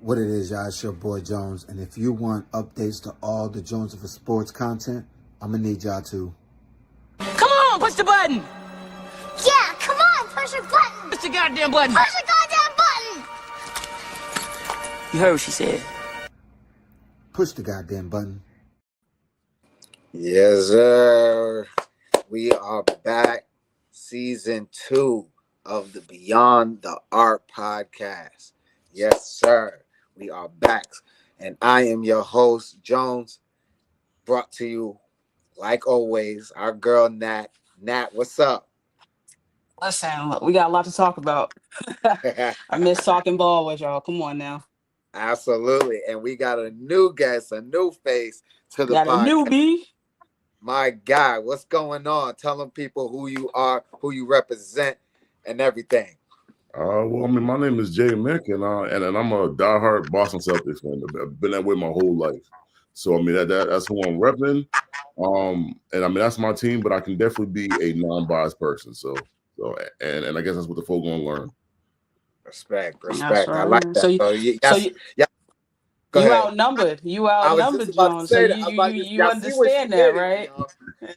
What it is, y'all, it's your boy Jones. And if you want updates to all the Jones for Sports content, I'm going to need y'all to. Come on, push the button! Yeah, come on, push your button! Push the goddamn button! Push the goddamn button! You heard what she said. Push the goddamn button. Yes, sir. We are back. Season 2 of the Beyond the Art podcast. Yes, sir. We are back. And I am your host, Jones. Brought to you, like always, our girl, Nat. Nat, what's up? Listen, we got a lot to talk about. I miss talking ball with y'all. Come on now. Absolutely. And we got a new guest, a new face to the Got a podcast. newbie. My guy, what's going on? Tell them people who you are, who you represent, and everything. Well, I mean, my name is Jay Mick, and I'm a diehard Boston Celtics fan. I've been that way my whole life. So I mean, that's who I'm repping. And I mean, that's my team, but I can definitely be a non-biased person. So I guess that's what the folk gonna learn. Respect. Right. I like that. You outnumbered. You outnumbered, Jones. So you understand that, right?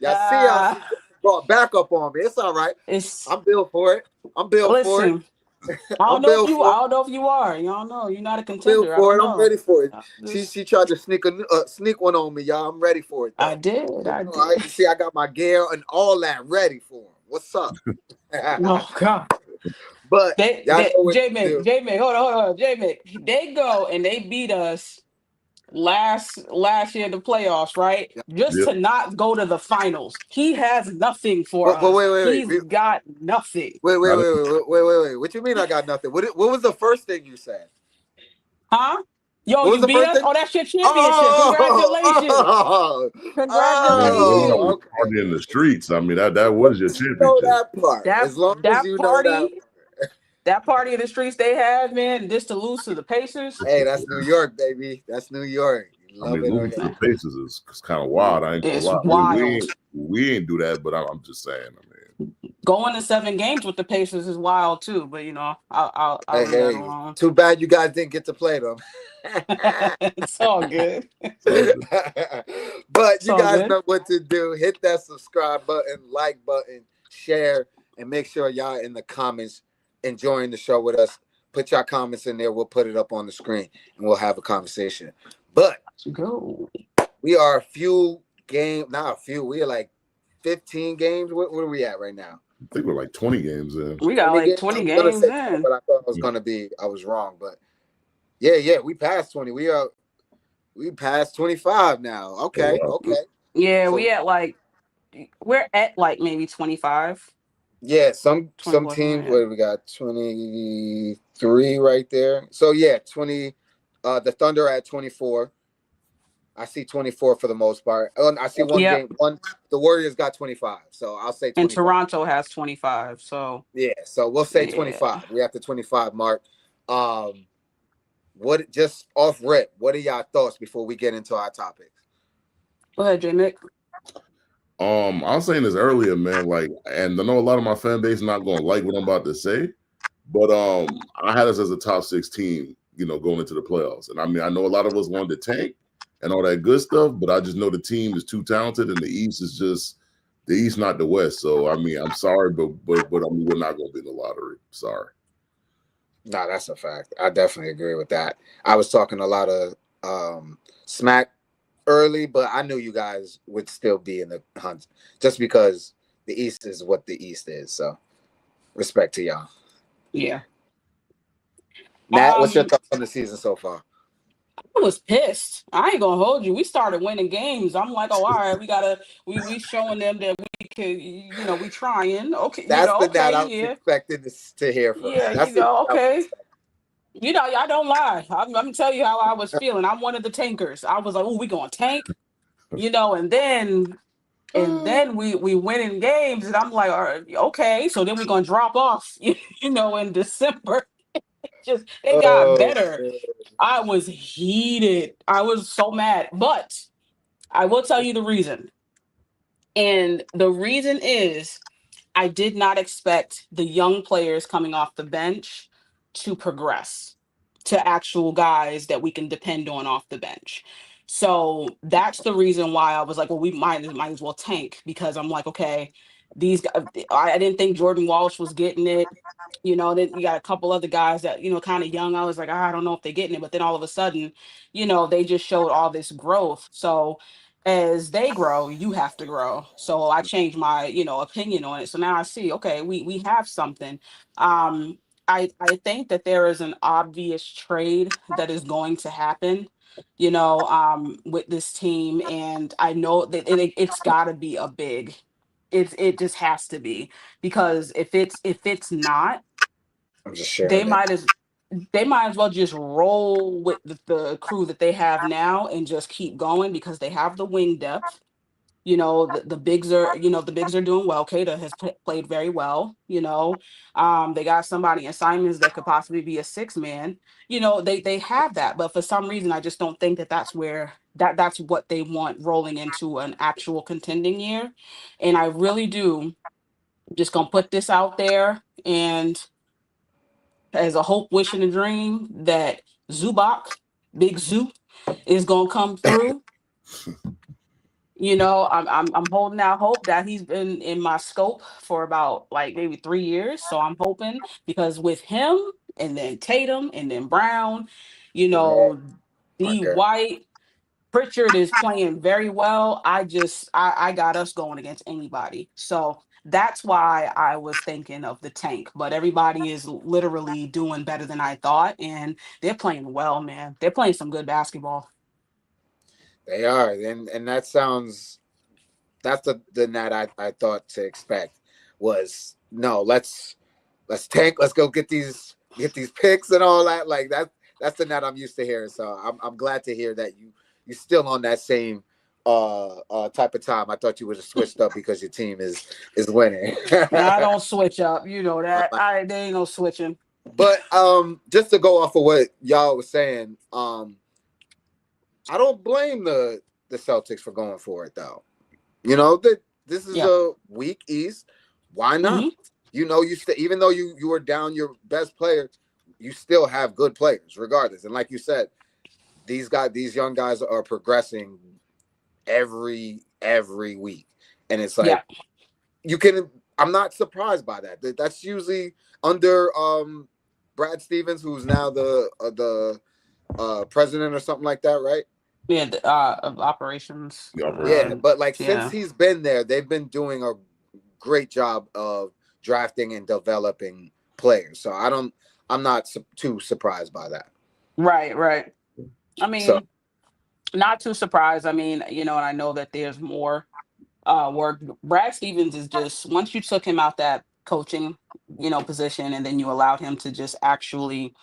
Y'all see how she brought back up on me. It's all right. I'm built for it. I'm built for it. I don't know if you are. You don't know. You're not a contender. I'm ready for it. She tried to sneak one on me, y'all. I'm ready for it. Though. I did. See, I got my gear and all that ready for him. What's up? Oh God. But J-Mick, hold on. J-Mick, they go and they beat us last year in the playoffs, right? Just to not go to the finals. He has nothing for us. Wait. He's got nothing. Wait. What you mean I got nothing? What was the first thing you said? Huh? Yo, you beat us? Oh, that's your championship. Congratulations. Okay. Party in the streets. I mean, that was your championship. You know that part. As long as you know that. That party in the streets they have, man, just to lose to the Pacers. Hey, that's New York, baby. That's New York. Losing to the Pacers is kind of wild. I ain't gonna lie. Wild. We ain't do that, but I'm just saying. I mean, going to 7 games with the Pacers is wild too. But you know, I'll leave that alone. Too bad you guys didn't get to play them. It's all good. But you guys know what to do. Hit that subscribe button, like button, share, and make sure y'all in the comments enjoying the show with us. Put your comments in there. We'll put it up on the screen and we'll have a conversation. But we are we are like 15 games. What are we at right now? I think we're like 20 games in. We got like 20 games in. But I thought it was gonna be. I was wrong. But yeah, we passed 20. We passed 25 now. Okay. Yeah, so, we're at like maybe 25. Yeah, some teams where we got 23 right there. So yeah, 20. The Thunder at 24. I see 24 for the most part. I see one game. The Warriors got 25. So I'll say 25. And Toronto has 25. So yeah, so we'll say 25. We have the 25 mark. What just off rip? What are y'all thoughts before we get into our topics? Go ahead, J-Mick. I was saying this earlier, man. And I know a lot of my fan base is not gonna like what I'm about to say, but I had us as a top 6 team, going into the playoffs. And I mean, I know a lot of us wanted to tank and all that good stuff, but I just know the team is too talented, and the East, not the West. So I mean, I'm sorry, but I mean, we're not gonna be in the lottery. Sorry. No, that's a fact. I definitely agree with that. I was talking a lot of smack early, but I knew you guys would still be in the hunt just because the East is what the East is. So respect to y'all. Yeah. Matt, what's your thoughts on the season so far? I was pissed. I ain't gonna hold you. We started winning games. I'm like, all right, we showing them that we could, we trying. Okay, that's the that I was expecting to hear from. Yeah, that's okay. I don't lie. I'm gonna tell you how I was feeling. I'm one of the tankers. I was like, oh, we gonna tank, and then we winning games, and I'm like, all right, okay, so then we're gonna drop off, in December. They got better. I was heated. I was so mad, but I will tell you the reason. And the reason is I did not expect the young players coming off the bench to progress. to actual guys that we can depend on off the bench. So that's the reason why I was like, well, we might as well tank, because I'm like, okay, these guys, I didn't think Jordan Walsh was getting it. Then you got a couple other guys that, kind of young. I was like, I don't know if they're getting it. But then all of a sudden, they just showed all this growth. So as they grow, you have to grow. So I changed my, opinion on it. So now I see, okay, we have something. I think that there is an obvious trade that is going to happen, with this team. And I know that it's gotta be a big. It just has to be, because if it's not, I'm just they sharing it. might as they might as well just roll with the crew that they have now and just keep going, because they have the wing depth. The bigs are, doing well. Kata has played very well. They got somebody in Simons that could possibly be a six man. They have that, but for some reason, I just don't think that that's what they want rolling into an actual contending year. And I really do. Just gonna put this out there, and as a hope, wish, and a dream that Zubac, Big Zoo, is gonna come through. I'm holding out hope that he's been in my scope for about like maybe 3 years. So I'm hoping, because with him and then Tatum and then Brown, My D God. White, Pritchard is playing very well. I got us going against anybody. So that's why I was thinking of the tank. But everybody is literally doing better than I thought, and they're playing well, man. They're playing some good basketball. They are, and that's the net I thought to expect was, no, let's tank, let's go get these picks and all that. Like that's the net I'm used to hearing. So I'm glad to hear that you're still on that same type of time. I thought you would have switched up because your team is winning. I don't switch up, that. There ain't no switching. But just to go off of what y'all was saying, I don't blame the Celtics for going for it, though. That this is a weak East. Why not? Mm-hmm. Even though you were down your best player, you still have good players, regardless. And like you said, these young guys are progressing every week, and it's like you can. I'm not surprised by that. That's usually under Brad Stevens, who's now the president or something like that, right? Yeah, of operations. Yeah, but since he's been there, they've been doing a great job of drafting and developing players. So I'm not too surprised by that. Right. I mean, not too surprised. I mean, and I know that there's more work. Brad Stevens is just, once you took him out that coaching, position, and then you allowed him to just actually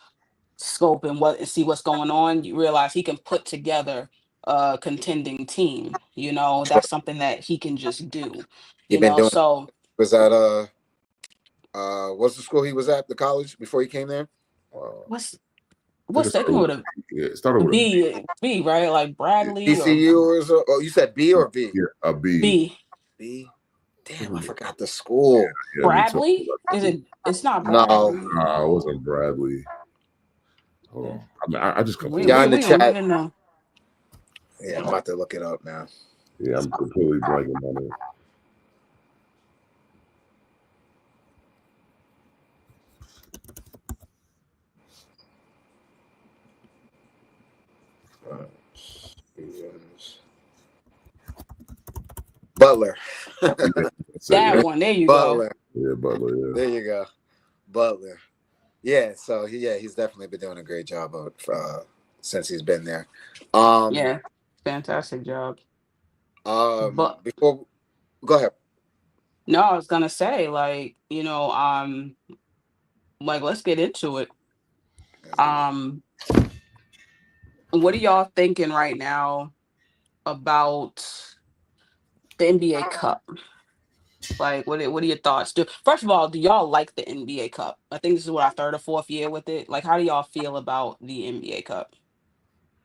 scope and see what's going on, you realize he can put together a contending team. That's something that he can just do. You've been doing. So was that what's the school he was at, the college, before he came there? what's second with it started with B, right? Like Bradley. TCU or you said B or V? Yeah, a B. B. Damn, I forgot the school. Yeah, Bradley? Is it? It's not No. Bradley. No, it wasn't Bradley. Hold on. I mean, I just completely. Yeah, in the chat. Don't even know. Yeah, I'm about to look it up now. Yeah, I'm completely blanking on it. Butler. That one. There you Butler. Yeah, Butler. Yeah. There you go. Butler. Yeah, so he's definitely been doing a great job since he's been there. Yeah, fantastic job. But before, go ahead. No, I was gonna say, like, let's get into it. What are y'all thinking right now about the NBA Cup? Like, what are your thoughts? First of all, do y'all like the NBA Cup? I think this is our third or fourth year with it. Like, how do y'all feel about the NBA Cup?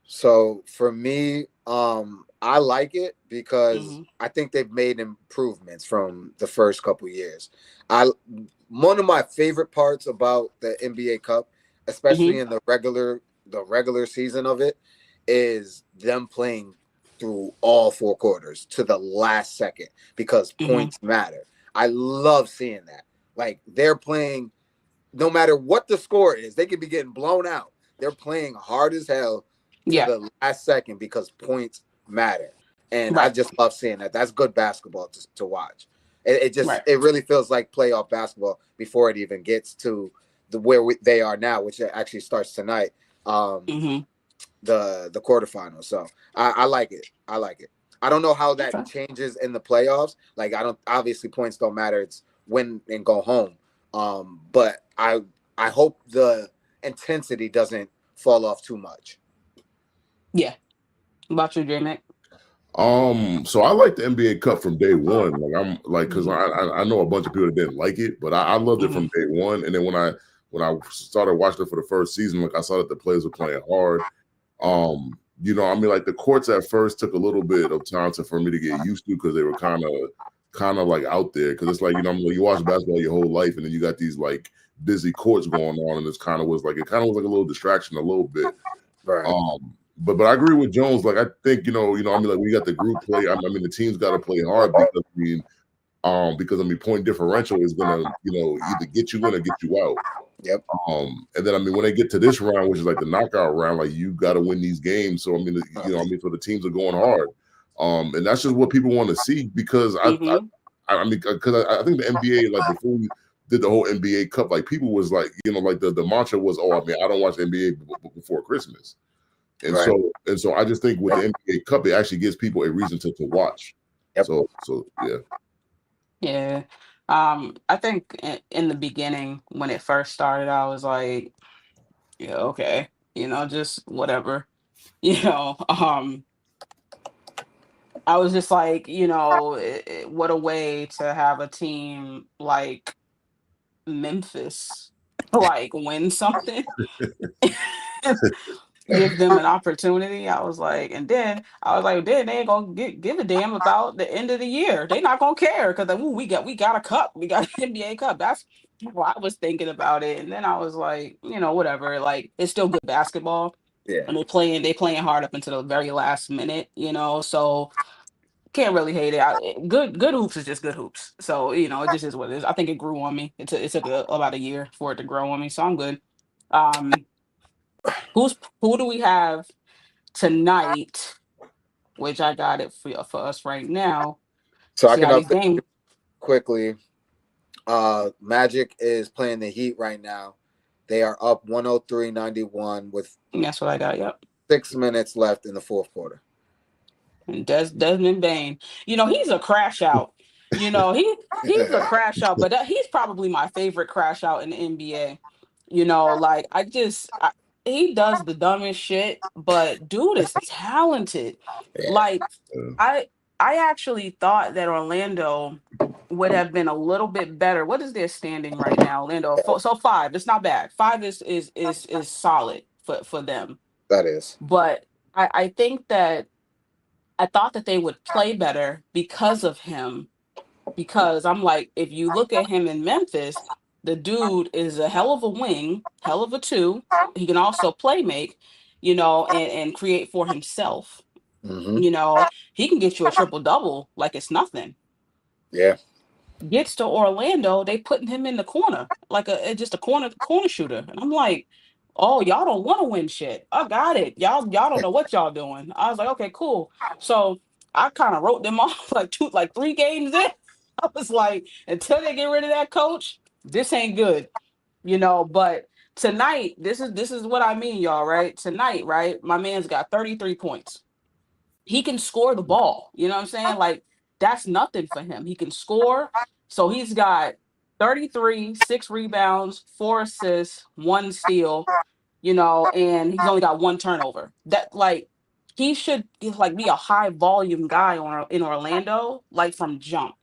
So for me, I like it because I think they've made improvements from the first couple years. One of my favorite parts about the NBA Cup, especially in the regular season of it, is them playing through all 4 quarters to the last second because points matter. I love seeing that. Like they're playing, no matter what the score is, they could be getting blown out. They're playing hard as hell to the last second because points matter. And I just love seeing that. That's good basketball to watch. It really feels like playoff basketball before it even gets to they are now, which actually starts tonight. The quarterfinals. So I like it. I like it. I don't know how that changes in the playoffs. Like obviously points don't matter. It's win and go home. But I hope the intensity doesn't fall off too much. Yeah. About you, J-Mac? So I like the NBA Cup from day one. Like I'm like, because I know a bunch of people that didn't like it, but I loved it from day one. And then when I started watching it for the first season, like I saw that the players were playing hard. You know, I mean, like the courts at first took a little bit of time for me to get used to because they were kind of like out there. Because it's like, you know, you watch basketball your whole life, and then you got these like busy courts going on, and it kind of was like a little distraction a little bit. Right. But I agree with Jones. Like I think, you know, I mean, like we got the group play. I mean, the team's got to play hard because I mean, point differential is gonna, you know, either get you in or get you out. Yep. And then I mean, when they get to this round, which is like the knockout round, like you got to win these games. So I mean, you know, I mean, so the teams are going hard. And that's just what people want to see because I mean, because I think the NBA, like before we did the whole NBA Cup, like people was like, you know, like the mantra was, oh, I mean, I don't watch the NBA before Christmas. And so I just think with the NBA Cup, it actually gives people a reason to watch. Yep. So yeah. Yeah. I think in the beginning when it first started, I was like, yeah, okay, you know, just whatever, you know. I was just like, you know, what a way to have a team like Memphis like win something. Give them an opportunity. I was like, then they ain't gonna give a damn about the end of the year. They not gonna care because like, we got a cup, we got an NBA cup. That's what I was thinking about it. And then I was like, you know, whatever. Like it's still good basketball. Yeah. And they playing hard up until the very last minute, you know. So can't really hate it. Good hoops is just good hoops. So you know, it just is what it is. I think it grew on me. It took about a year for it to grow on me. So I'm good. Who do we have tonight? Which I got it for us right now. So I can update quickly. Magic is playing the Heat right now. They are up 103-91 with that's what I got. Yep. 6 minutes left in the fourth quarter. And Desmond Bane, you know, he's a crash out. You know, he's a crash out, but he's probably my favorite crash out in the NBA. You know, like he does the dumbest shit, but dude is talented. Yeah. Like I actually thought that Orlando would have been a little bit better. What is their standing right now, Orlando? So 5. It's not bad. 5 is solid for them. That is. But I think that I thought that they would play better because of him. Because I'm like, if you look at him in Memphis, the dude is a hell of a wing, hell of a 2. He can also play make, you know, and create for himself. You know, he can get you a triple-double like it's nothing. Yeah. Gets to Orlando, they putting him in the corner, like just a corner shooter. And I'm like, oh, y'all don't want to win shit. I got it. Y'all don't know what y'all doing. I was like, okay, cool. So I kind of wrote them off like 3 games in. I was like, until they get rid of that coach, this ain't good, you know. But tonight, this is what I mean, y'all. Right? Tonight, right? My man's got 33 points. He can score the ball. You know what I'm saying? Like that's nothing for him. He can score. So he's got 33, 6 rebounds, 4 assists, 1 steal. You know, and he's only got 1 turnover. That like he should like be a high volume guy in Orlando, like from jump.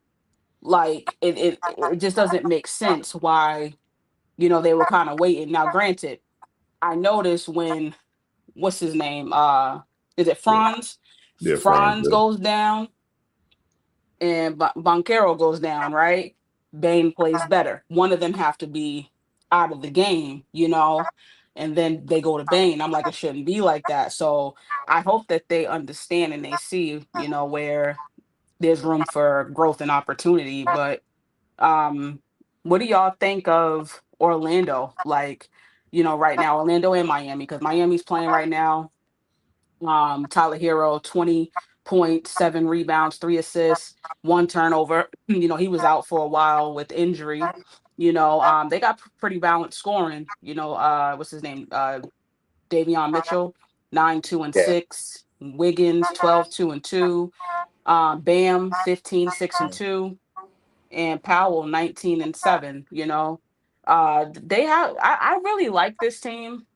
Like it just doesn't make sense why, you know, they were kind of waiting. Now, granted, I noticed when what's his name? Is it Franz? Yeah, Franz goes down and Banchero goes down, right? Bane plays better. One of them have to be out of the game, you know. and then they go to Bane. I'm like, it shouldn't be like that. So I hope that they understand and they see, where there's room for growth and opportunity. But um, what do y'all think of Orlando? Like, right now, Orlando and Miami, because Miami's playing right now. Tyler Hero, 20.7 rebounds, 3 assists, 1 turnover. He was out for a while with injury. They got pretty balanced scoring. What's his name? Davion Mitchell, 9, 2, and Yeah. 6. Wiggins, 12, 2, and 2. Bam, 15, 6, and 2. And Powell, 19 and 7. They have. I really like this team.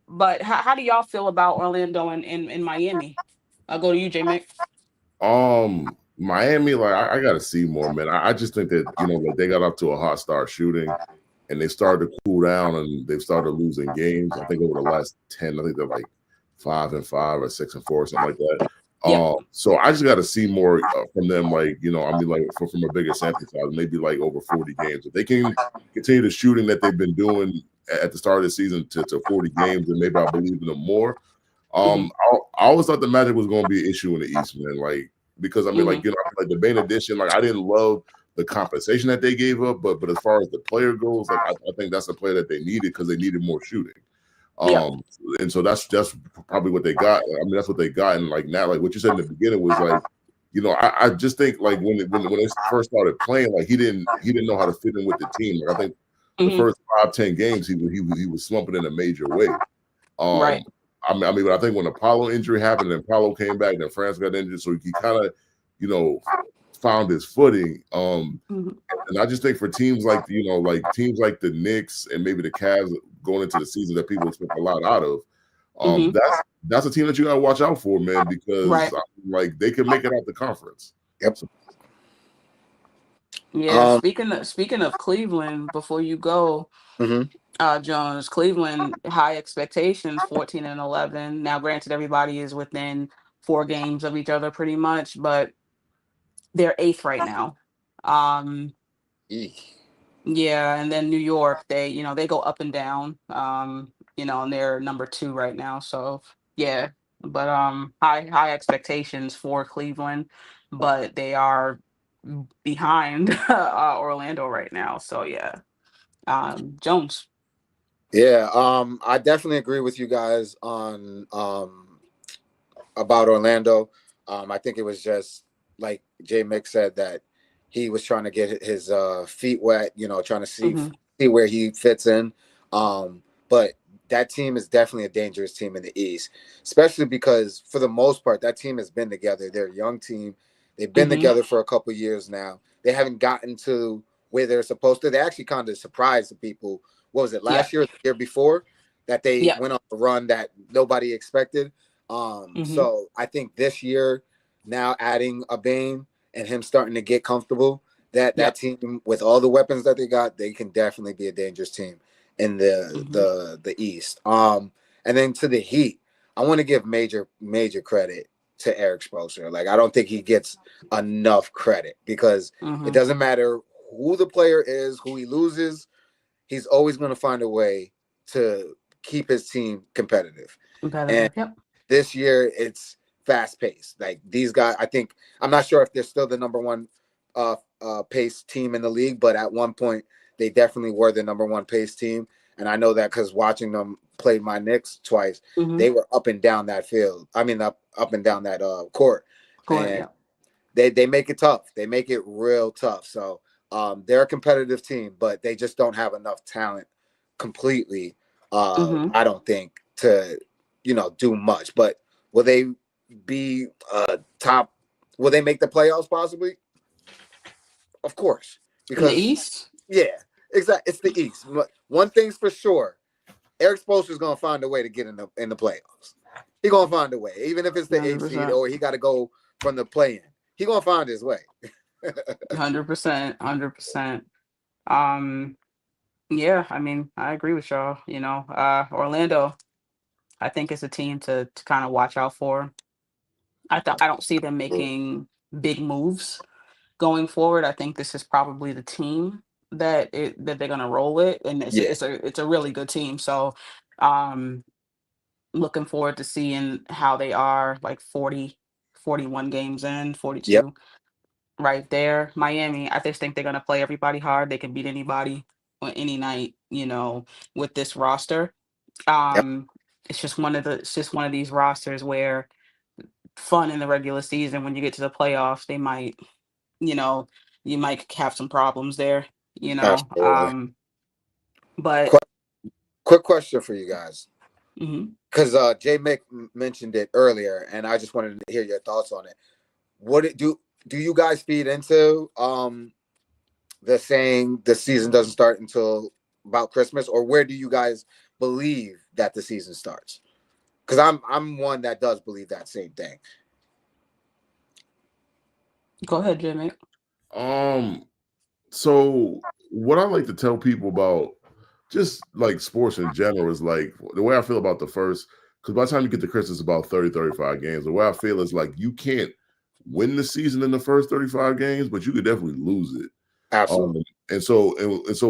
But how do y'all feel about Orlando and Miami? I'll go to you, J Mick. Miami, like I got to see more, man. I just think that like they got off to a hot start shooting, and they started to cool down, and they've started losing games. I think over the last 10, I think they're like 5-5 or 6-4, or something like that. Yeah. So I just got to see more from them, like from a bigger sample size, maybe like over 40 games. If they can continue the shooting that they've been doing at the start of the season to 40 games, and maybe I'll believe in them more. I always thought the Magic was going to be an issue in the East, man. Like because like the Bane edition, like I didn't love the compensation that they gave up, but as far as the player goes, like I think that's a player that they needed because they needed more shooting. And so that's probably what they got. I mean, that's what they got. And like now, like what you said in the beginning was like, I just think like when they first started playing, like he didn't know how to fit in with the team. Like I think the first 5-10 games he was slumping in a major way. Right. I mean, I think when the Paolo injury happened and Paolo came back, then France got injured, so he kind of, found his footing. And I just think for teams like teams like the Knicks and maybe the Cavs going into the season that people expect a lot out of, that's a team that you gotta watch out for, man, because like they could make it out the conference. Yep. Yeah. Speaking of Cleveland, before you go, Jones, Cleveland, high expectations, 14 and 11. Now, granted, everybody is within 4 games of each other pretty much, but they're 8th right now. Yeah, and then New York, they go up and down. And they're number 2 right now. So yeah, but high expectations for Cleveland, but they are behind Orlando right now. So yeah, Jones. Yeah, I definitely agree with you guys on about Orlando. I think it was just like J Mick said that he was trying to get his feet wet, trying to see where he fits in. But that team is definitely a dangerous team in the East, especially because for the most part, that team has been together. They're a young team. They've been together for a couple of years now. They haven't gotten to where they're supposed to. They actually kind of surprised the people. What was it, last year or the year before, that they went on a run that nobody expected? So I think this year, now adding a Bane and him starting to get comfortable, that team with all the weapons that they got, they can definitely be a dangerous team in the East. And then to the Heat, I want to give major credit to Eric Spoelstra. Like I don't think he gets enough credit because it doesn't matter who the player is, who he loses, he's always going to find a way to keep his team competitive. And this year it's fast paced. Like these guys, I'm not sure if they're still the number 1 pace team in the league, but at one point they definitely were the number 1 pace team. And I know that because watching them play my Knicks twice, they were up and down that field. I mean, up and down that court. And they make it tough. They make it real tough. So they're a competitive team, but they just don't have enough talent completely. I don't think to, do much. But will they be top? Will they make the playoffs possibly? Of course, because in the East. Yeah, exactly. It's the East. One thing's for sure: Eric Spoelstra is gonna find a way to get in the playoffs. He's gonna find a way, even if it's the 8th seed or he got to go from the play-in. He's gonna find his way. 100%, 100%. Yeah, I mean, I agree with y'all. Orlando, I think it's a team to kind of watch out for. I don't see them making big moves going forward. I think this is probably the team that they're gonna roll it, and it's a really good team. So Um, Looking forward to seeing how they are like 40, 41 games in, Yep. 42 right there. Miami, I just think they're going to play everybody hard. They can beat anybody on any night, with this roster. Yep. It's just one of these rosters where fun in the regular season, when you get to the playoffs, they might, you know, you might have some problems there, you know. Absolutely. But Quick question for you guys, mhm. because Jay Mick mentioned it earlier, and I just wanted to hear your thoughts on it. Do you guys feed into the saying the season doesn't start until about Christmas, or where do you guys believe that the season starts? Because I'm one that does believe that same thing. Go ahead, Jimmy. So what I like to tell people about just like sports in general is like the way I feel about the first, because by the time you get to Christmas, about 30, 35 games. The way I feel is like you can't win the season in the first 35 games, but you could definitely lose it. Absolutely. And so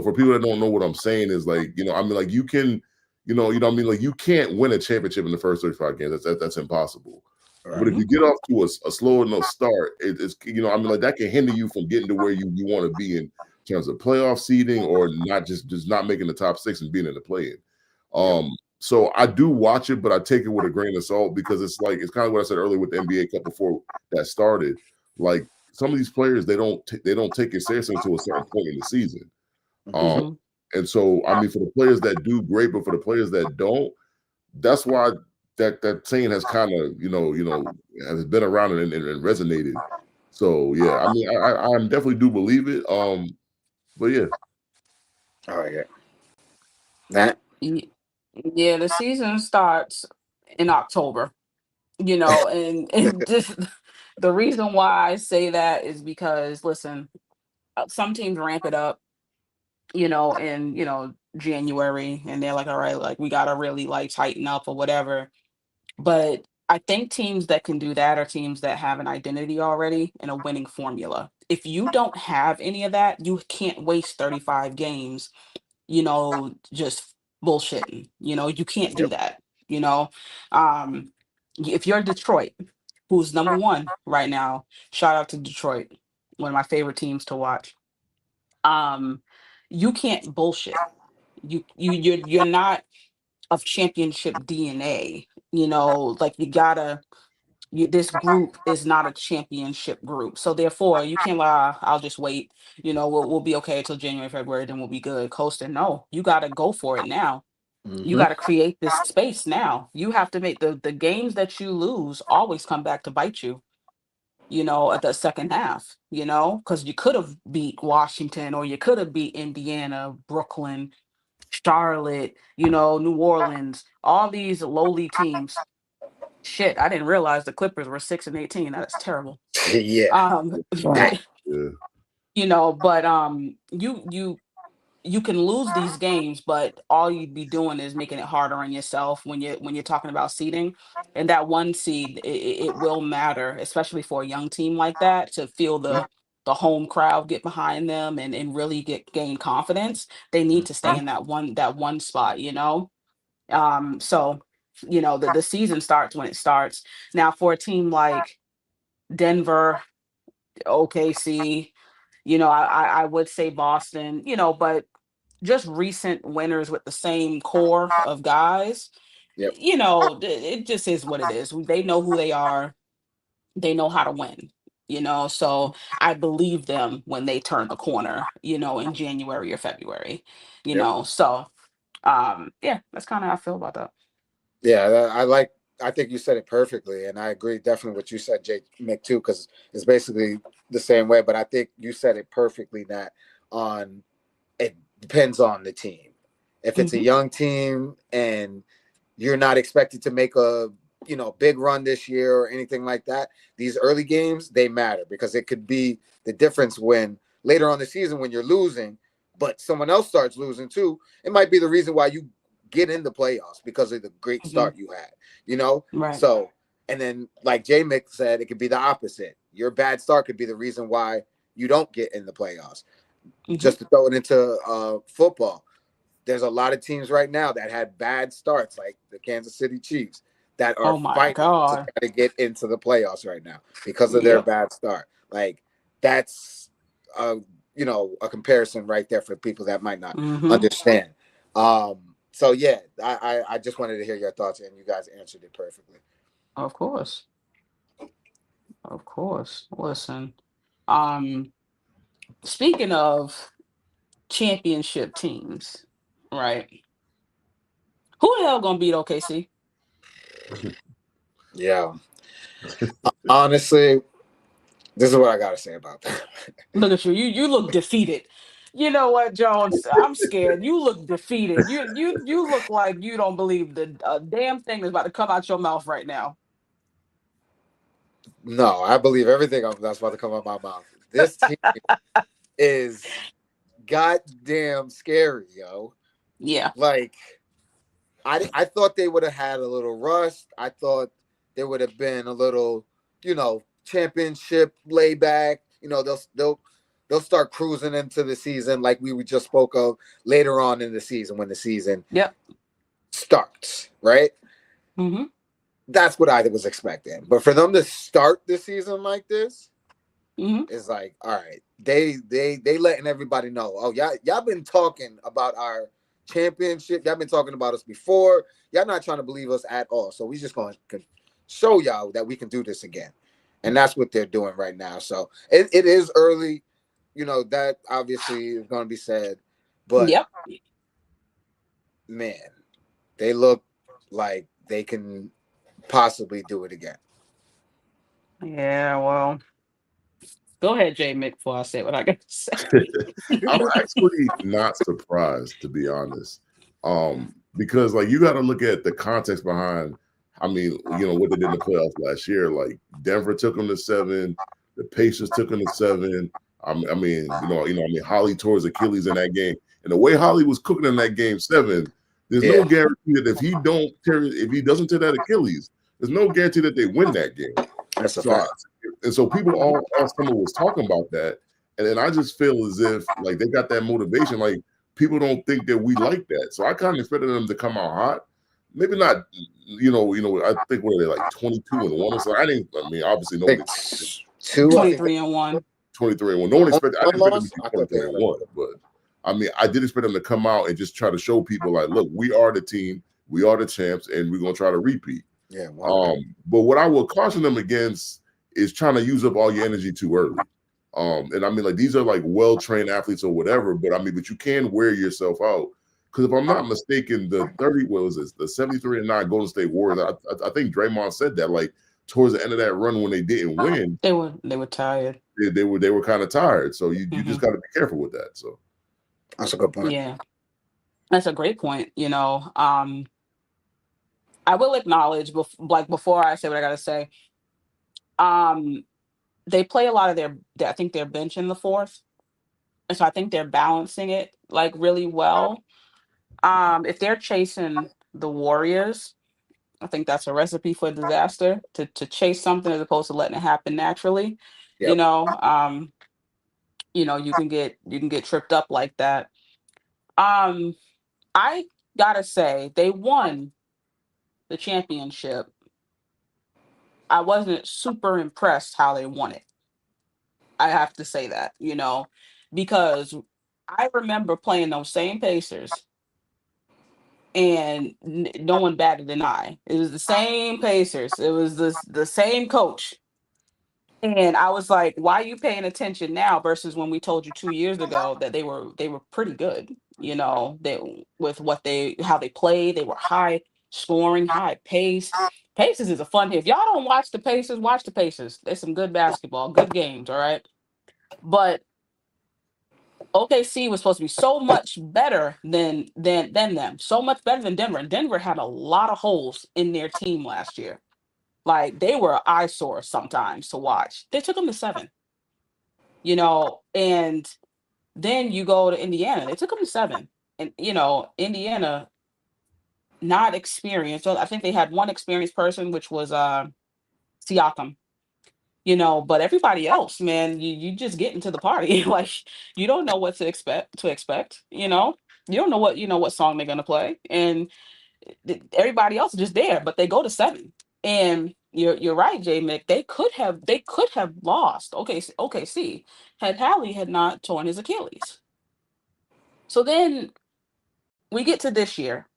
for people that don't know what I'm saying is like, I mean, like you can, what I mean, like you can't win a championship in the first 35 games. That's impossible. Right. But if you get off to a slow enough start, it's I mean, like that can hinder you from getting to where you want to be in terms of playoff seeding, or not just not making the top 6 and being in the play-in. So I do watch it, but I take it with a grain of salt, because it's kind of what I said earlier with the NBA Cup before that started. Like some of these players, they don't take it seriously until a certain point in the season. Mhm. And so I mean, for the players that do, great, but for the players that don't, that's why that saying has kind of has been around and resonated. So yeah, I mean, I definitely do believe it. But yeah. All right. Yeah. That. Yeah, the season starts in October, and just the reason why I say that is because, listen, some teams ramp it up, in, January, and they're like, all right, like we gotta really like tighten up or whatever. But I think teams that can do that are teams that have an identity already and a winning formula. If you don't have any of that, you can't waste 35 games, just bullshitting. You can't do Yep. that. You know, um, if you're Detroit, who's number one right now, shout out to Detroit, one of my favorite teams to watch. Um, you can't bullshit. You're not of championship DNA. Like this group is not a championship group. So therefore you can't lie, I'll just wait. We'll be okay until January, February, then we'll be good. Coasting. No, you gotta go for it now. You Mm-hmm. gotta create this space now. You have to make the games that you lose always come back to bite you, at the second half, because you could have beat Washington, or you could have beat Indiana, Brooklyn, Charlotte, New Orleans, all these lowly teams. Shit, I didn't realize the Clippers were 6-18. That's terrible. Yeah. But Yeah. but you can lose these games, but all you'd be doing is making it harder on yourself when you're talking about seeding. And that one seed, it will matter, especially for a young team like that, to feel the home crowd get behind them, and really gain confidence. They need to stay in that one spot, so the season starts when it starts. Now for a team like Denver, OKC, I would say Boston, but just recent winners with the same core of guys, Yep. it just is what it is. They know who they are. They know how to win, so I believe them when they turn the corner, in January or February, Yep. so yeah, that's kind of how I feel about that. Yeah, I think you said it perfectly, and I agree definitely what you said, Jake Mick, too, because it's basically the same way. But I think you said it perfectly, that it depends on the team. If it's a young team and you're not expected to make a big run this year or anything like that, these early games, they matter, because it could be the difference when later on the season, when you're losing, but someone else starts losing too. It might be the reason why you get in the playoffs, because of the great start you had, Right. So, and then like J Mick said, it could be the opposite. Your bad start could be the reason why you don't get in the playoffs. Just to throw it into football, there's a lot of teams right now that had bad starts, like the Kansas City Chiefs, that are Oh my fighting to God. try to get into the playoffs right now because of their Yep. bad start. Like that's a comparison right there for people that might not Hmm. understand. So yeah, I just wanted to hear your thoughts, and you guys answered it perfectly. Of course. Of course. Listen. Um, speaking of championship teams, right? Who the hell gonna beat OKC? Yeah. Honestly, this is what I gotta say about that. Look at you. You look defeated. You know what, Jones? I'm scared. You look defeated. You look like you don't believe the damn thing that's about to come out your mouth right now. No, I believe everything that's about to come out of my mouth. This team is goddamn scary, yo. Yeah. Like, I thought they would have had a little rust. I thought there would have been a little, championship layback. They'll start cruising into the season like we just spoke of later on in the season when the season Yep. starts, right? Mm-hmm. That's what I was expecting. But for them to start the season like this, Mm-hmm. it's like, all right, they letting everybody know. Oh, y'all been talking about our championship. Y'all been talking about us before. Y'all not trying to believe us at all. So we just going to show y'all that we can do this again. And that's what they're doing right now. So it is early. That obviously is going to be said. But, Yep. man, they look like they can possibly do it again. Yeah, well, go ahead, Jay Mick, before I say what I got to say. I'm actually not surprised, to be honest, because like you got to look at the context behind. I mean, what they did in the playoffs last year. Like Denver took them to 7, the Pacers took them to 7. Holly tore his Achilles in that game, and the way Holly was cooking in that game 7, there's no guarantee that if he doesn't tear that Achilles, there's no guarantee that they win that game. That's a fact. And so people all summer was talking about that. And then I just feel as if like they got that motivation. Like people don't think that we like that. So I kind of expected them to come out hot. Maybe not, I think what are they like 22-1? So obviously nobody 23-1. 23-1. No one expected I didn't expect them to be 23-1, but I did expect them to come out and just try to show people like, look, we are the team, we are the champs, and we're gonna try to repeat. Yeah. Wow. But what I would caution them against is trying to use up all your energy too early. And these are like well-trained athletes or whatever, but you can wear yourself out. Because if I'm not mistaken, the 73-9 Golden State Warriors, I think Draymond said that like towards the end of that run when they didn't win, they were tired. They were kind of tired. So you just got to be careful with that. So that's a good point. Yeah, that's a great point. I will acknowledge, before I say what I gotta say, they play a lot of I think their bench in the fourth, and so I think they're balancing it like really well. If they're chasing the Warriors, I think that's a recipe for disaster. To chase something as opposed to letting it happen naturally. Yep. You can get tripped up like that. I gotta say they won the championship. I wasn't super impressed how they won it. I have to say that, because I remember playing those same Pacers and no one batted an eye. It was the same Pacers. It was the same coach. And I was like, why are you paying attention now versus when we told you 2 years ago that they were pretty good, they with how they played, they were high scoring, high pace. Pacers is a fun hit. If y'all don't watch the Pacers, watch the Pacers. There's some good basketball, good games, all right? But OKC was supposed to be so much better than them, so much better than Denver. And Denver had a lot of holes in their team last year. Like they were an eyesore sometimes to watch. They took them to 7, and then you go to Indiana. They took them to 7, and Indiana not experienced. So I think they had one experienced person, which was Siakam. But everybody else, man, you just get into the party. Like you don't know what to expect. You don't know what song they're gonna play, and everybody else is just there, but they go to 7. And you're right, J Mick. They could have lost. OKC had Hallie had not torn his Achilles. So then we get to this year.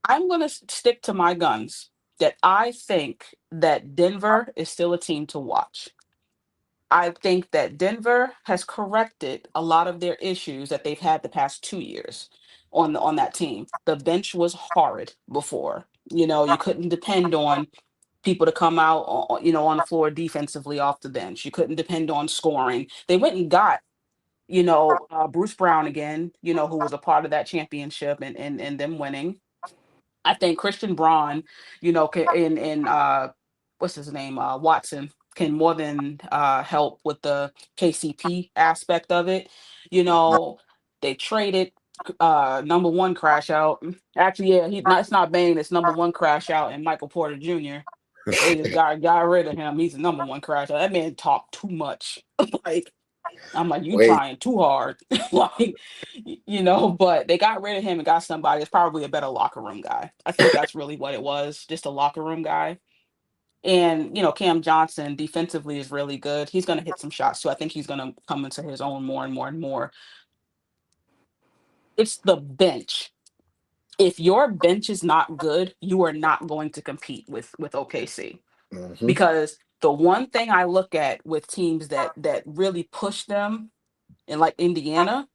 I'm gonna stick to my guns that I think that Denver is still a team to watch. I think that Denver has corrected a lot of their issues that they've had the past 2 years on that team. The bench was horrid before. You couldn't depend on people to come out on the floor defensively off the bench. You couldn't depend on scoring. They went and got Bruce Brown again, who was a part of that championship and them winning. I think Christian Braun, in what's his name, Watson, can more than help with the KCP aspect of it. They traded number one crash out. Actually, yeah, it's not Bane, it's number one crash out and Michael Porter Jr. They just got rid of him. He's the number one crash out. That man talked too much. Like, I'm like, you Wait. trying too hard. Like, but they got rid of him and got somebody that's probably a better locker room guy. I think that's really what it was, just a locker room guy. And, Cam Johnson defensively is really good. He's going to hit some shots too. I think he's going to come into his own more and more and more. It's the bench. If your bench is not good, you are not going to compete with OKC. Mhm. Because the one thing I look at with teams that really push them, and like Indiana,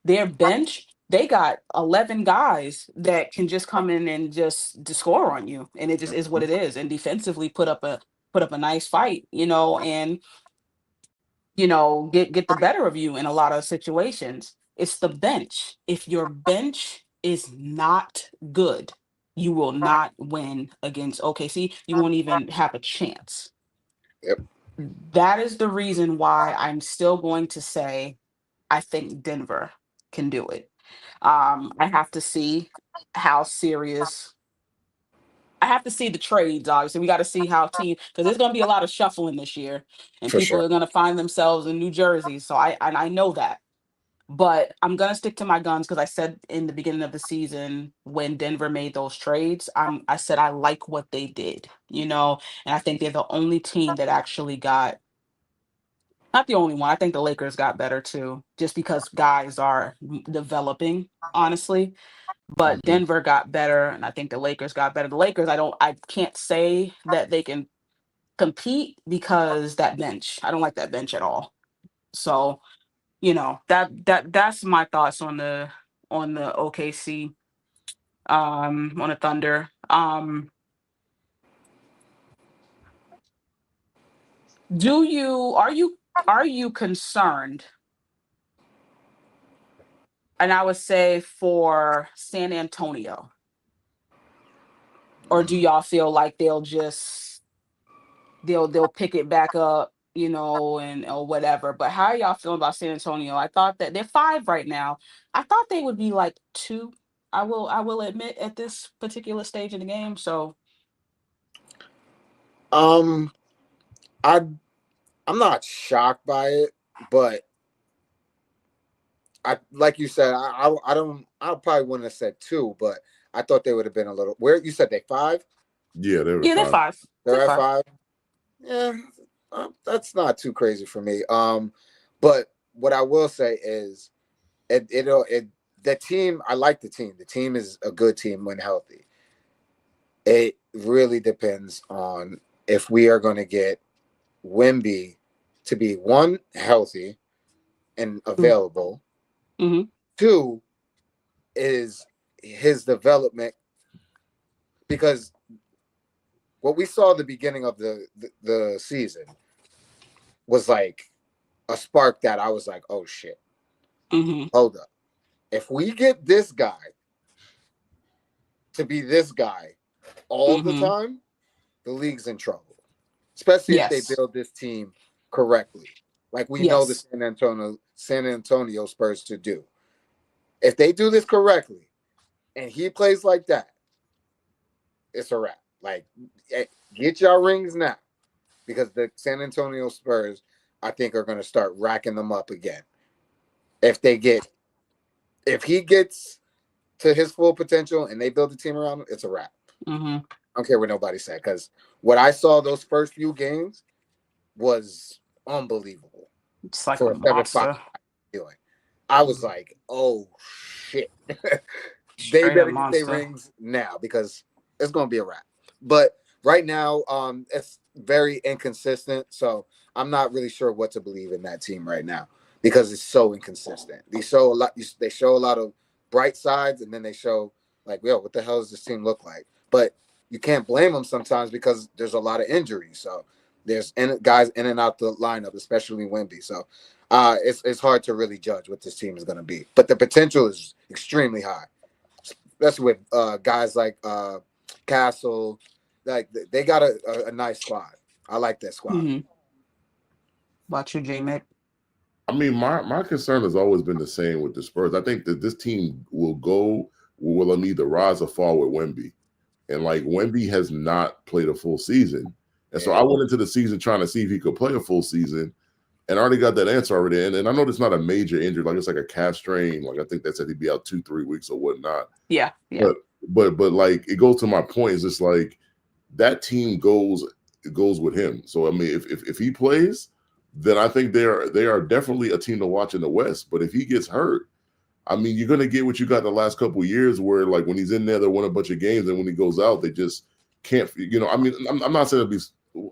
their bench, they got 11 guys that can just come in and just to score on you, and it just is what it is. And defensively, put up a nice fight, and get the better of you in a lot of situations. It's the bench. If your bench is not good, you will not win against OKC. You won't even have a chance. Yep. That is the reason why I'm still going to say I think Denver can do it. I have to see how serious. I have to see the trades, obviously. We got to see how team, because there's going to be a lot of shuffling this year, and For people sure. are going to find themselves in New Jersey. So I know that, but I'm going to stick to my guns because I said in the beginning of the season when Denver made those trades, I said I like what they did, and I think they're the only team that actually got. Not the only one. I think the Lakers got better too, just because guys are developing, honestly. But Mhm. Denver got better, and I think the Lakers got better. The Lakers, I can't say that they can compete because that bench. I don't like that bench at all. So, that's my thoughts on the OKC, on the Thunder. Are you concerned? And I would say for San Antonio, or do y'all feel like they'll pick it back up, and or whatever? But how are y'all feeling about San Antonio? I thought that they're 5 right now. I thought they would be like 2. I will admit at this particular stage in the game. So Um, I I'm not shocked by it, but I like you said, I don't I probably wouldn't have said 2, but I thought they would have been a little. Where you said they 5? Yeah, they were yeah, they're 5. They're They're at 5. 5. Yeah, that's not too crazy for me. But what I will say is, it the team. I like the team. The team is a good team when healthy. It really depends on if we are going to get Wemby to be, one, healthy and available. Mm-hmm. 2 is his development, because what we saw at the beginning of the season was like a spark that I was like, oh shit, Mm-hmm. hold up. If we get this guy to be this guy all the Mm-hmm. time, the league's in trouble. Especially if they Yes. build this team correctly. Like we know the Yes. San Antonio Spurs to do. If they do this correctly and he plays like that, it's a wrap. Like, get your rings now, because the San Antonio Spurs, I think, are going to start racking them up again. If he gets to his full potential and they build a team around him, it's a wrap. Mm-hmm. I don't care what nobody said, because what I saw those first few games was unbelievable. It's like For a a 7-5 monster. feeling. I was like, oh shit. They Straight better up get monster. their rings now, because it's gonna be a wrap. But right now, it's very inconsistent. So I'm not really sure what to believe in that team right now, because it's so inconsistent. They show a lot. They show a lot of bright sides, and then they show like, yo, what the hell does this team look like? But you can't blame them sometimes, because there's a lot of injuries. So there's guys in and out the lineup, especially Wemby. So it's hard to really judge what this team is going to be. But the potential is extremely high, especially with guys like Castle. Like, they got a nice squad. I like that squad. Mm-hmm. About you, J-Mick? I mean, my concern has always been the same with the Spurs. I think that this team will either rise or fall with Wemby. And like, Wemby has not played a full season. And so I went into the season trying to see if he could play a full season, and I already got that answer already. And I know it's not a major injury, like it's like a calf strain. Like, I think they said he'd be out 2-3 weeks or whatnot. Yeah. But like, it goes to my point, is just like, that team goes with him. So I mean, if he plays, then I think they are definitely a team to watch in the West. But if he gets hurt, I mean, you're gonna get what you got the last couple of years, where like when he's in there, they win a bunch of games, and when he goes out, they just can't. You know, I mean, I'm not saying it'll be.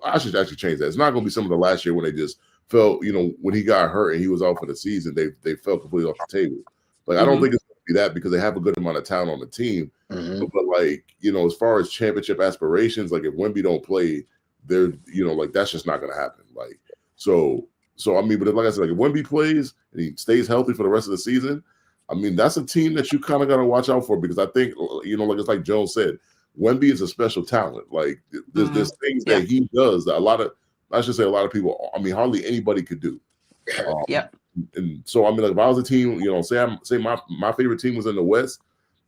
I should actually change that. It's not gonna be some of the last year when they just felt, you know, when he got hurt and he was out for the season, they fell completely off the table. Like, I don't think it's gonna be that, because they have a good amount of talent on the team. But like, you know, as far as championship aspirations, like if Wemby don't play, they're, you know, like, that's just not gonna happen. Like, so I mean, but like I said, like if Wemby plays and he stays healthy for the rest of the season, I mean, that's a team that you kind of got to watch out for, because I think, you know, like it's like Jones said, Wemby is a special talent. Like, there's things that he does that a lot of people, I mean, hardly anybody could do. And so I mean, like, if I was a team, you know, say my favorite team was in the West,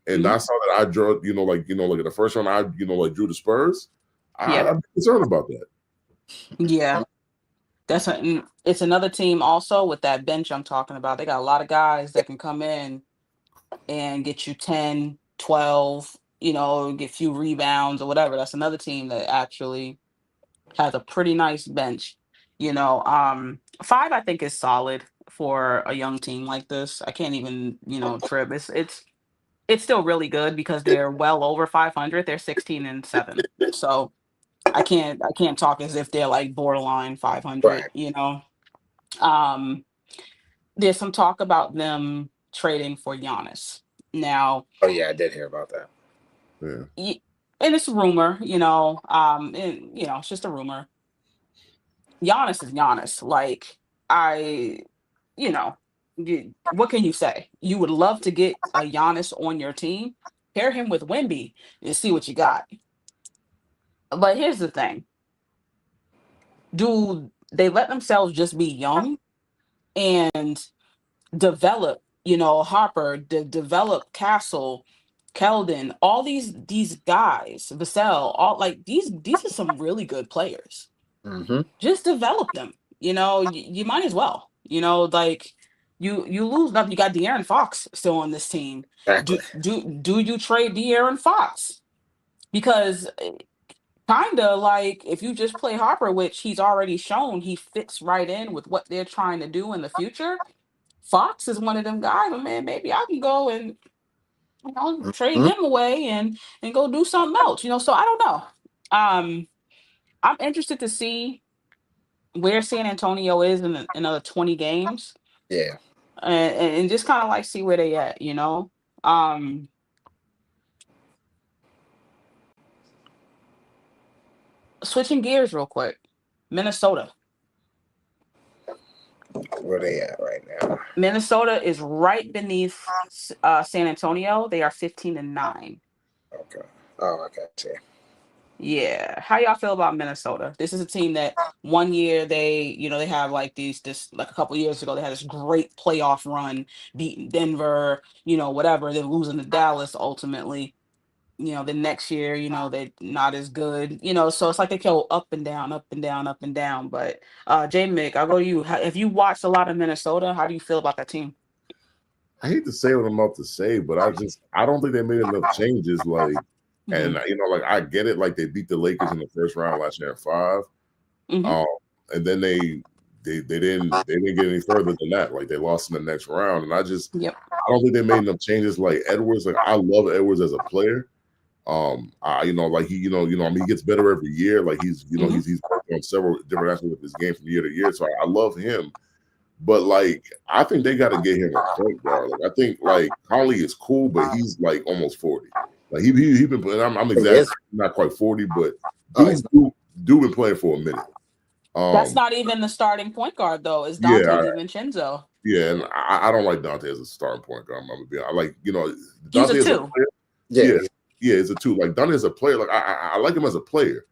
and I saw that I drew, you know, like in the first round, I, you know, like drew the Spurs, I'm concerned about that. Yeah. It's another team also with that bench I'm talking about. They got a lot of guys that can come in and get you 10, 12, you know, get a few rebounds or whatever. That's another team that actually has a pretty nice bench. You know, 5 I think is solid for a young team like this. I can't even, you know, trip. It's still really good, because they're well over 500. They're 16-7. So I can't talk as if they're like borderline 500, Right. you know. There's some talk about them trading for Giannis. Now, Oh yeah, I did hear about that. Yeah. and it's a rumor, you know, and you know, it's just a rumor. Giannis is Giannis. Like, you know, what can you say? You would love to get a Giannis on your team, pair him with Wemby, and see what you got. But here's the thing. Do they let themselves just be young and develop, you know, Harper, develop Castle, Keldon, all these guys, Vassell, all like these are some really good players. Just develop them. You know, you might as well. You know, like you lose nothing. You got De'Aaron Fox still on this team. Exactly. Do you trade De'Aaron Fox? Because kind of like if you just play Harper, which he's already shown he fits right in with what they're trying to do in the future. Fox is one of them guys, but man, maybe I can go and, you know, trade him away and go do something else, you know. So I don't know. I'm interested to see where San Antonio is in another 20 games. Yeah. And just kind of like see where they at, you know. Switching gears real quick. Minnesota. Where they at right now? Minnesota is right beneath San Antonio. They are 15-9. Okay. Oh, okay. See. Yeah. How y'all feel about Minnesota? This is a team that one year they have like this like a couple years ago, they had this great playoff run, beating Denver, you know, whatever, then losing to Dallas ultimately. You know, the next year, you know, they're not as good, you know, so it's like they go up and down, up and down, up and down. But J Mick, I'll go to you. Have you watched a lot of Minnesota? How do you feel about that team? I hate to say what I'm about to say, but I don't think they made enough changes. Like, and like I get it. Like they beat the Lakers in the first round last year in 5, and then they didn't get any further than that. Like they lost in the next round, and I don't think they made enough changes. Like Edwards, like I love Edwards as a player. Like he, I mean, he gets better every year. Like he's working on several different aspects of his game from year to year. So I love him. But like, I think they got to get him a point guard. Like, I think like Conley is cool, but he's like almost 40. Like he been playing. I'm exactly not quite 40, but dude been playing for a minute. That's not even the starting point guard though. It's Dante DiVincenzo. Yeah, and I don't like Dante as a starting point guard. I'm gonna be honest. Like Dante he's a 2. Yeah, it's a 2. Like Dante as a player, like I like him as a player,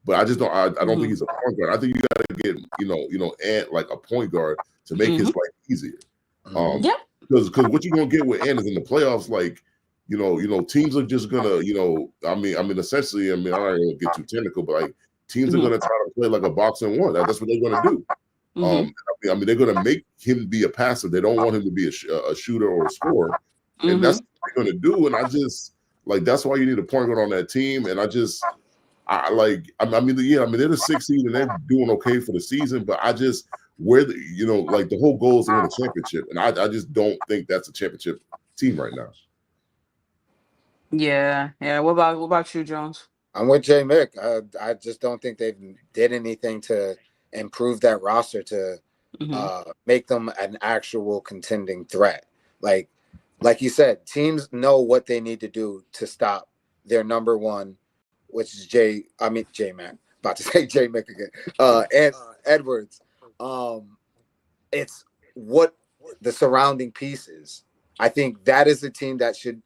but I just don't. I don't think he's a point guard. I think you got to get Ant like a point guard to make his life easier. Because what you're gonna get with Ant is in the playoffs, like teams are just gonna I mean essentially I'm not gonna get too technical, but like teams are gonna try to play like a box and one. That's what they're gonna do. I mean they're gonna make him be a passer. They don't want him to be a shooter or a scorer, and that's what they're gonna do. And I just like that's why you need a point guard on that team. And I mean they're the 6th seed and they're doing okay for the season, but I just like the whole goal is to win a championship, and I just don't think that's a championship team right now. Yeah. What about you, Jones? I'm with J Mick. I just don't think they've did anything to improve that roster to make them an actual contending threat. Like you said, teams know what they need to do to stop their number one, which is J Mac. About to say J Mick again. And Edwards. It's what the surrounding pieces. I think that is a team that should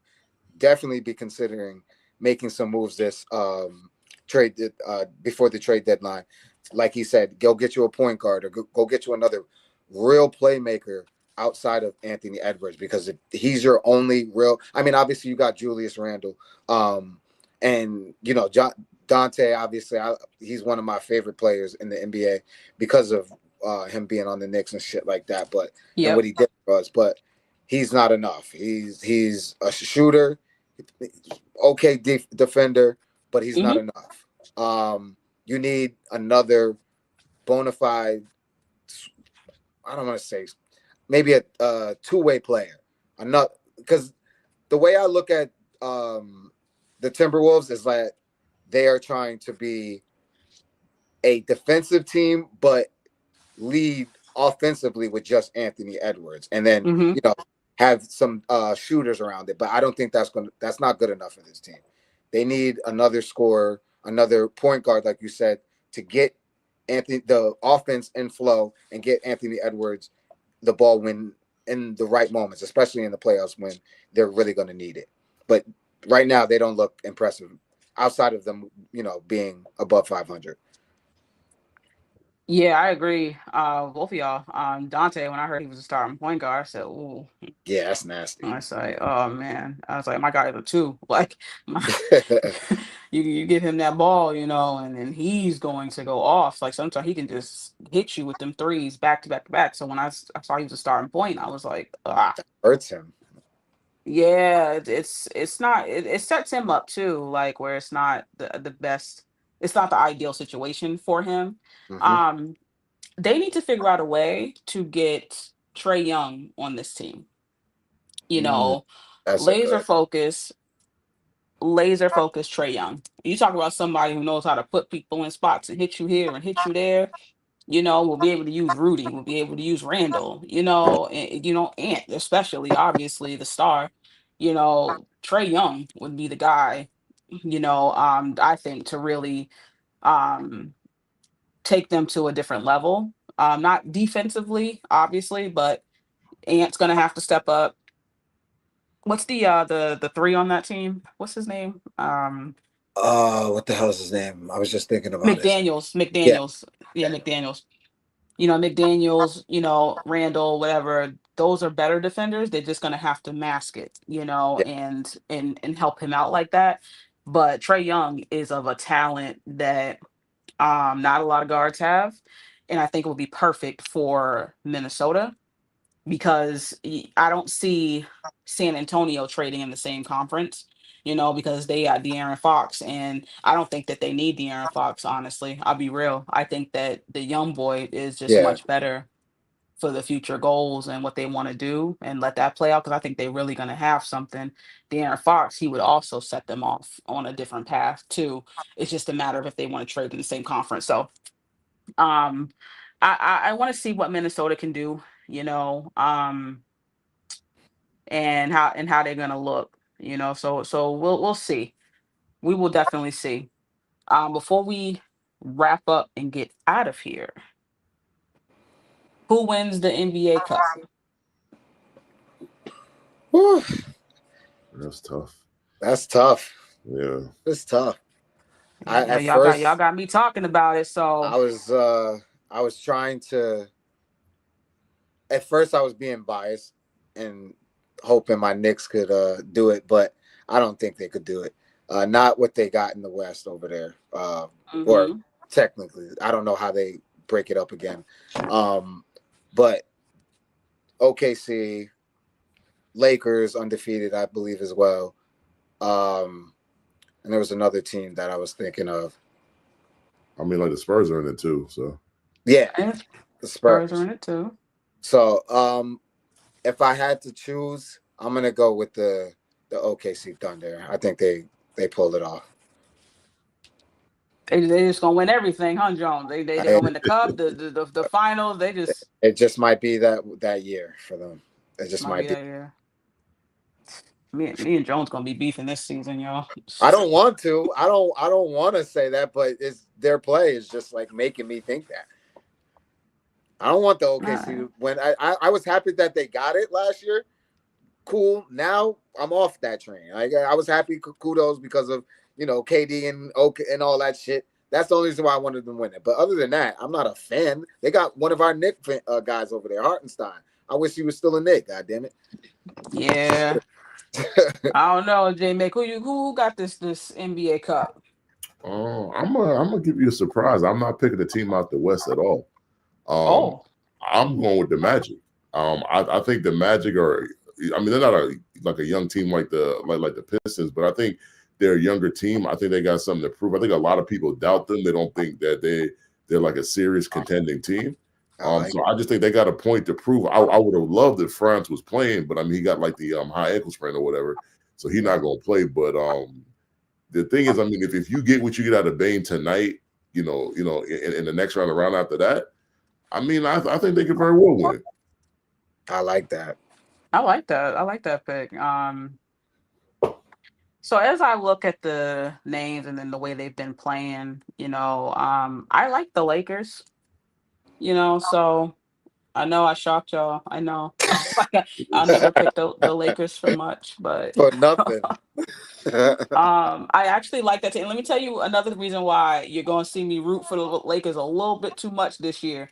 definitely be considering making some moves this trade before the trade deadline. Like he said, go get you a point guard or go get you another real playmaker outside of Anthony Edwards, because if he's your only real. I mean, obviously you got Julius Randle, and Dante. Obviously, he's one of my favorite players in the NBA because of him being on the Knicks and shit like that. But and what he did for us, but he's not enough. He's a shooter, okay defender, but he's not enough. You need another bona fide. I don't want to say maybe a two-way player. Enough, because the way I look at the Timberwolves is that they are trying to be a defensive team, but lead offensively with just Anthony Edwards, and then have some shooters around it. But I don't think that's not good enough for this team. They need another scorer, another point guard, like you said, to get the offense in flow and get Anthony Edwards the ball when in the right moments, especially in the playoffs when they're really going to need it. But right now they don't look impressive outside of them, being above 500. Yeah, I agree. Both of y'all. Dante, when I heard he was a starting point guard, I said, "Ooh, yeah, that's nasty." I was like, "Oh man," I was like, "My guy is a 2." Like, you give him that ball, and then he's going to go off. Like sometimes he can just hit you with them threes back to back to back. So when I saw he was a starting point, I was like, ah, that hurts him. Yeah, it's not. It sets him up too, like where it's not the best. It's not the ideal situation for him. They need to figure out a way to get Trae Young on this team. Laser focus Trae Young. You talk about somebody who knows how to put people in spots and hit you here and hit you there. We'll be able to use Rudy. We'll be able to use Randall. Ant, especially obviously the star. Trae Young would be the guy. I think to really take them to a different level. Not defensively, obviously, but Ant's gonna have to step up. What's the 3 on that team? What's his name? What the hell is his name? I was just thinking about McDaniels. Yeah, McDaniels. McDaniels, Randall, whatever. Those are better defenders. They're just gonna have to mask it, and help him out like that. But Trae Young is of a talent that not a lot of guards have, and I think it would be perfect for Minnesota. because I don't see San Antonio trading in the same conference, because they got De'Aaron Fox, and I don't think that they need De'Aaron Fox, honestly. I'll be real. I think that the young boy is just Yeah. much better for the future goals and what they want to do, and let that play out, because I think they're really going to have something. De'Aaron Fox, he would also set them off on a different path too. It's just a matter of if they want to trade in the same conference. So um I want to see what Minnesota can do, and how they're gonna look, so we'll see. We will definitely see. Before we wrap up and get out of here, who wins the NBA Cup? Whew, That's tough. that's tough. Yeah. It's tough. At Y'all first, got me talking about it. So I was trying to. At first, I was being biased and hoping my Knicks could do it, but I don't think they could do it. Not what they got in the West over there. Or mhm. technically, I don't know how they break it up again. But OKC, Lakers undefeated, I believe as well. And there was another team that I was thinking of. I mean, like the Spurs are in it too. So Yeah, And the Spurs Spurs. are in it too. So if I had to choose, I'm gonna go with the OKC Thunder. I think they pulled it off. They just gonna win everything, huh, Jones? They gonna win the cup, the finals. They just It just might be that year for them. It just might might be be. that year. Me and Jones gonna be beefing this season, y'all. I don't want to. I don't want to say that, but it's their play is just like making me think that. I don't want the OKC when I was happy that they got it last year. Cool. Now I'm off that train. I was happy. Kudos because of KD and OK and all that shit. That's the only reason why I wanted them to win it. But other than that, I'm not a fan. They got one of our Nick guys over there, Hartenstein. I wish he was still a Nick. God damn it. Yeah. I don't know, J Mac. Who got this NBA Cup? I'm gonna give you a surprise. I'm not picking a team out the West at all. I'm going with the Magic. I think the Magic are. I mean, they're not a young team like the Pistons, but I think they're a younger team. I think they got something to prove. I think a lot of people doubt them. They don't think that they're like a serious contending team. So I just think they got a point to prove. I would have loved if France was playing, but I mean, he got like the high ankle sprain or whatever, so he's not going to play. But the thing is, I mean, if you get what you get out of Bane tonight, in the next round after that, I mean, I think they could very well win. I like that. I like that pick. So as I look at the names and then the way they've been playing, I like the Lakers. So I know I shocked y'all. I know. I'll never pick the Lakers for much, but For nothing. I actually like that team. Let me tell you another reason why you're going to see me root for the Lakers a little bit too much this year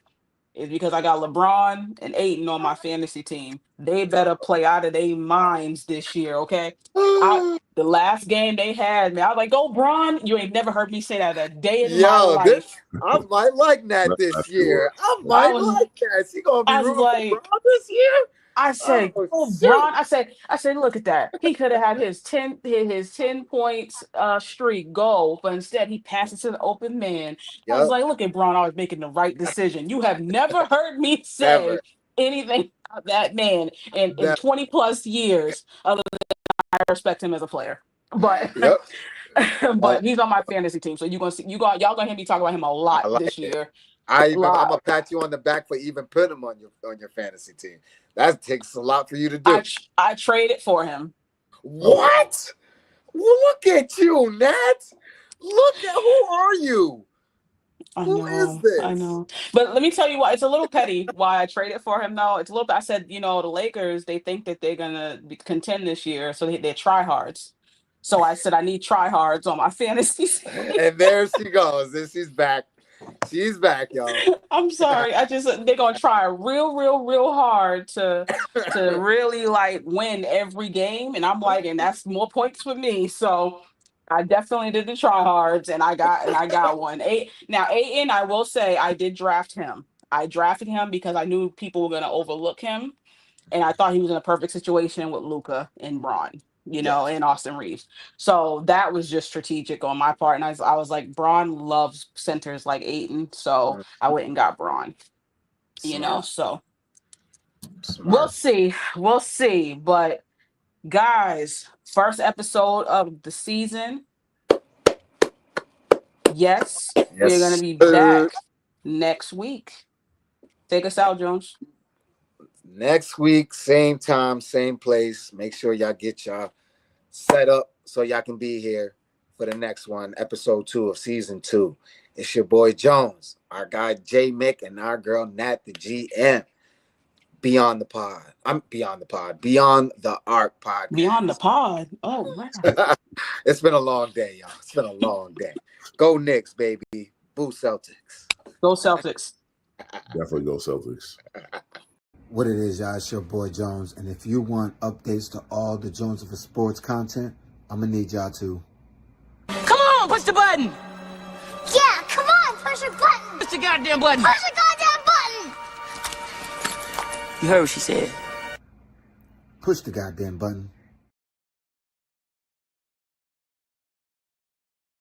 is because I got LeBron and Ayton on my fantasy team. They better play out of their minds this year, okay? The last game they had, man, I was like, "Go, Bron!" You ain't never heard me say that a day in my life. I might like that this year. I might like that. Is he gonna be rooting for Bron this year? I said, "Oh, Bron!" I said, "Look at that. He could have had his 10 points streak go, but instead he passed it to the open man." I was like, "Look at Bron, always making the right decision." You have never heard me say anything about that man in 20 plus years, other than I respect him as a player. But but he's on my fantasy team, so y'all gonna hear me talk about him a lot this year. I'm gonna pat you on the back for even putting him on your fantasy team. That takes a lot for you to do. I traded for him. What? Look at you, Nat. Look at who are you? Who is this? I know. But let me tell you why. It's a little petty why I traded for him, though. It's a little. I said, the Lakers, they think that they're gonna contend this year, so they're tryhards. So I said I need tryhards on my fantasy team. And there she goes. And she's back. She's back, y'all. I'm sorry. They're gonna try real hard to really win every game, and I'm like, and that's more points for me. So I definitely did the tryhards, and I got one. Now Ayton, I will say I did draft him. I drafted him because I knew people were gonna overlook him. And I thought he was in a perfect situation with Luca and Braun, you know, and Austin Reeves. So that was just strategic on my part. And I was like, Braun loves centers like Aiton. So I went and got Braun, you know. So we'll see. We'll see. But guys, first episode of the season. Yes, we're going to be back next week. Take us out, Jones. Next week, same time, same place. Make sure y'all get y'all set up so y'all can be here for the next one, episode 2 of season 2. It's your boy Jones, our guy J Mick, and our girl Nat the GM. Beyond the Pod. Beyond the Arc Podcast. Beyond the Pod. Oh, wow. It's been a long day, y'all. It's been a long day. Go Knicks, baby. Boo Celtics. Go Celtics. Definitely go Celtics. What it is, y'all, it's your boy Jones. And if you want updates to all the Jones of Sports content, I'm going to need y'all to. Come on, push the button. Yeah, come on, push your button. Push the goddamn button. Push the goddamn button. You heard what she said. Push the goddamn button.